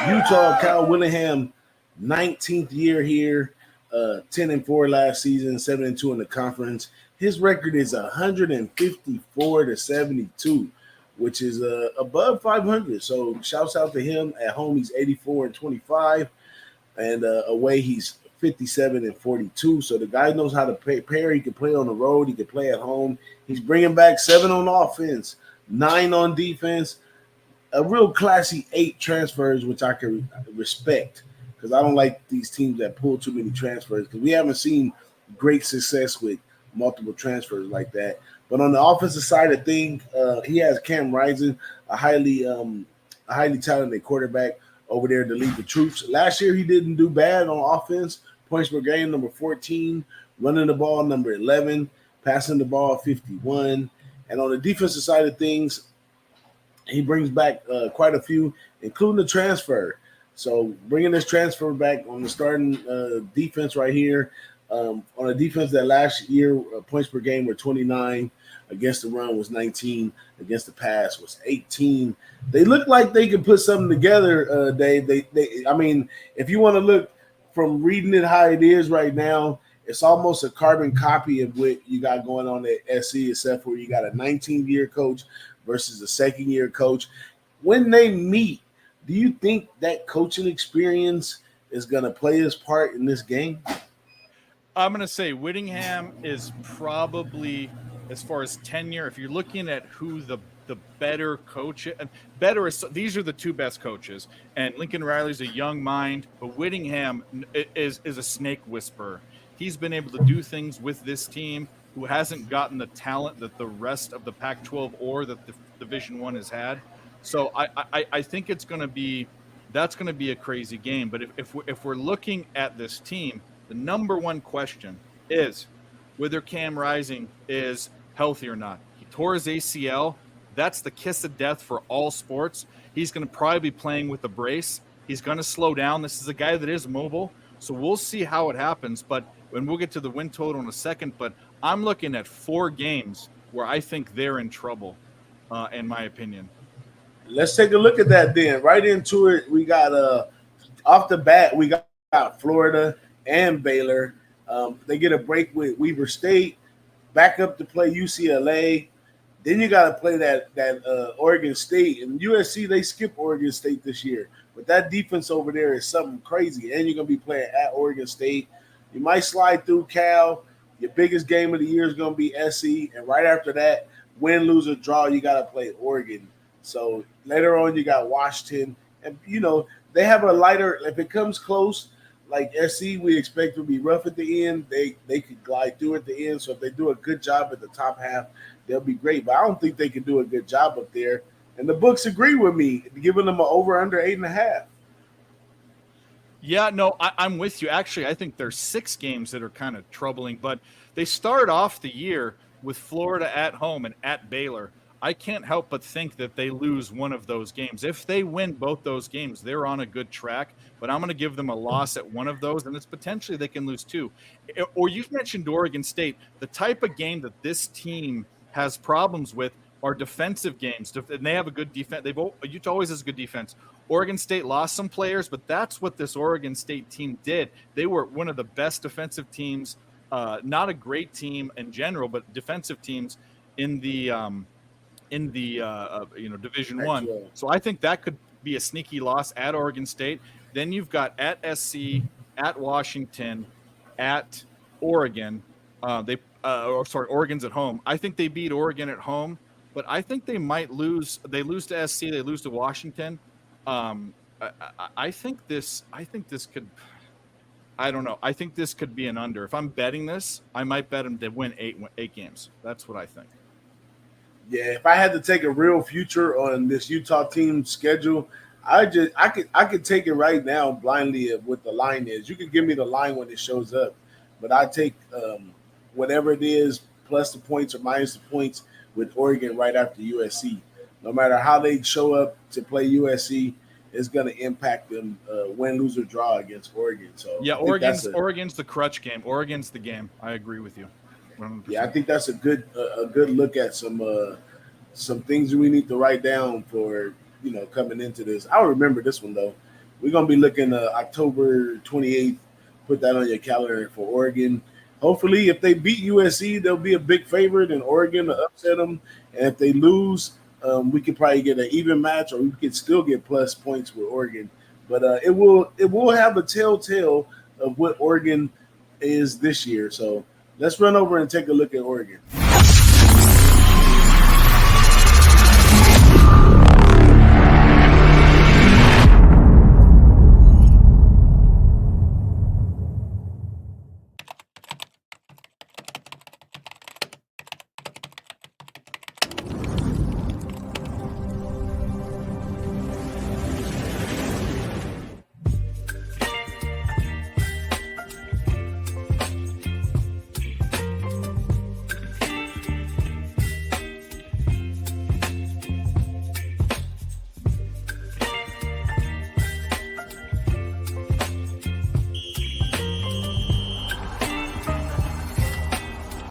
Utah, Kyle Willingham, 19th year here, 10-4 last season, 7-2 in the conference. His record is 154-72, which is above 500. So shouts out to him. At home, he's 84-25, and away he's 57-42. So the guy knows how to pair. He can play on the road. He can play at home. He's bringing back 7 on offense, 9 on defense. A real classy 8 transfers, which I can respect, because I don't like these teams that pull too many transfers, because we haven't seen great success with multiple transfers like that. But on the offensive side of things, he has Cam Rising, a highly talented quarterback over there to lead the troops. Last year, he didn't do bad on offense. Points per game, number 14. Running the ball, number 11. Passing the ball, 51. And on the defensive side of things, he brings back quite a few, including the transfer. So bringing this transfer back on the starting defense right here, on a defense that last year points per game were 29, against the run was 19, against the pass was 18. They look like they can put something together, Dave. I mean, if you want to look from reading it how it is right now, it's almost a carbon copy of what you got going on at SC, except for you got a 19-year coach versus a second-year coach. When they meet, do you think that coaching experience is going to play its part in this game? I'm going to say Whittingham is probably, as far as tenure, if you're looking at who the better coach, better is, these are the 2 best coaches, and Lincoln Riley's a young mind, but Whittingham is a snake whisperer. He's been able to do things with this team who hasn't gotten the talent that the rest of the Pac-12 or that the Division I has had. So I think that's going to be a crazy game. But if we're looking at this team, the number one question is whether Cam Rising is healthy or not. He tore his ACL. That's the kiss of death for all sports. He's going to probably be playing with a brace. He's going to slow down. This is a guy that is mobile. So we'll see how it happens. But when we'll get to the win total in a second, but I'm looking at 4 games where I think they're in trouble, in my opinion. Let's take a look at that then. Right into it, we got off the bat, we got Florida and Baylor. They get a break with Weber State, back up to play UCLA. Then you got to play that Oregon State. And USC, they skip Oregon State this year. But that defense over there is something crazy. And you're going to be playing at Oregon State. You might slide through Cal. Your biggest game of the year is going to be SC. And right after that, win, lose, or draw, you got to play Oregon. So later on, you got Washington. And, they have a lighter – if it comes close, like SC, we expect to be rough at the end. They could glide through at the end. So if they do a good job at the top half, they'll be great. But I don't think they can do a good job up there. And the books agree with me, giving them an over-under 8.5. Yeah, no, I'm with you. Actually, I think there's 6 games that are kind of troubling. But they start off the year with Florida at home and at Baylor. I can't help but think that they lose one of those games. If they win both those games, they're on a good track. But I'm going to give them a loss at one of those, and it's potentially they can lose 2. Or you've mentioned Oregon State. The type of game that this team has problems with are defensive games, and they have a good defense. Utah always has a good defense. Oregon State lost some players, but that's what this Oregon State team did. They were one of the best defensive teams, not a great team in general, but defensive teams in the Division I. So I think that could be a sneaky loss at Oregon State. Then you've got at SC, at Washington, at Oregon. Oregon's at home. I think they beat Oregon at home, but I think they might lose. They lose to SC. They lose to Washington. I think this could. I don't know. I think this could be an under. If I'm betting this, I might bet them to win eight games. That's what I think. Yeah, if I had to take a real future on this Utah team schedule, I could take it right now blindly of what the line is. You can give me the line when it shows up, but I take whatever it is plus the points or minus the points with Oregon right after USC. No matter how they show up to play USC, it's going to impact them win, lose, or draw against Oregon. So yeah, Oregon's the crutch game. Oregon's the game. I agree with you. 100%. Yeah, I think that's a good look at some things we need to write down for coming into this. I'll remember this one though. we're gonna be looking October 28th. Put that on your calendar for Oregon. Hopefully, if they beat USC, they'll be a big favorite in Oregon to upset them. And if they lose, we could probably get an even match, or we could still get plus points with Oregon. But it will have a telltale of what Oregon is this year. So let's run over and take a look at Oregon.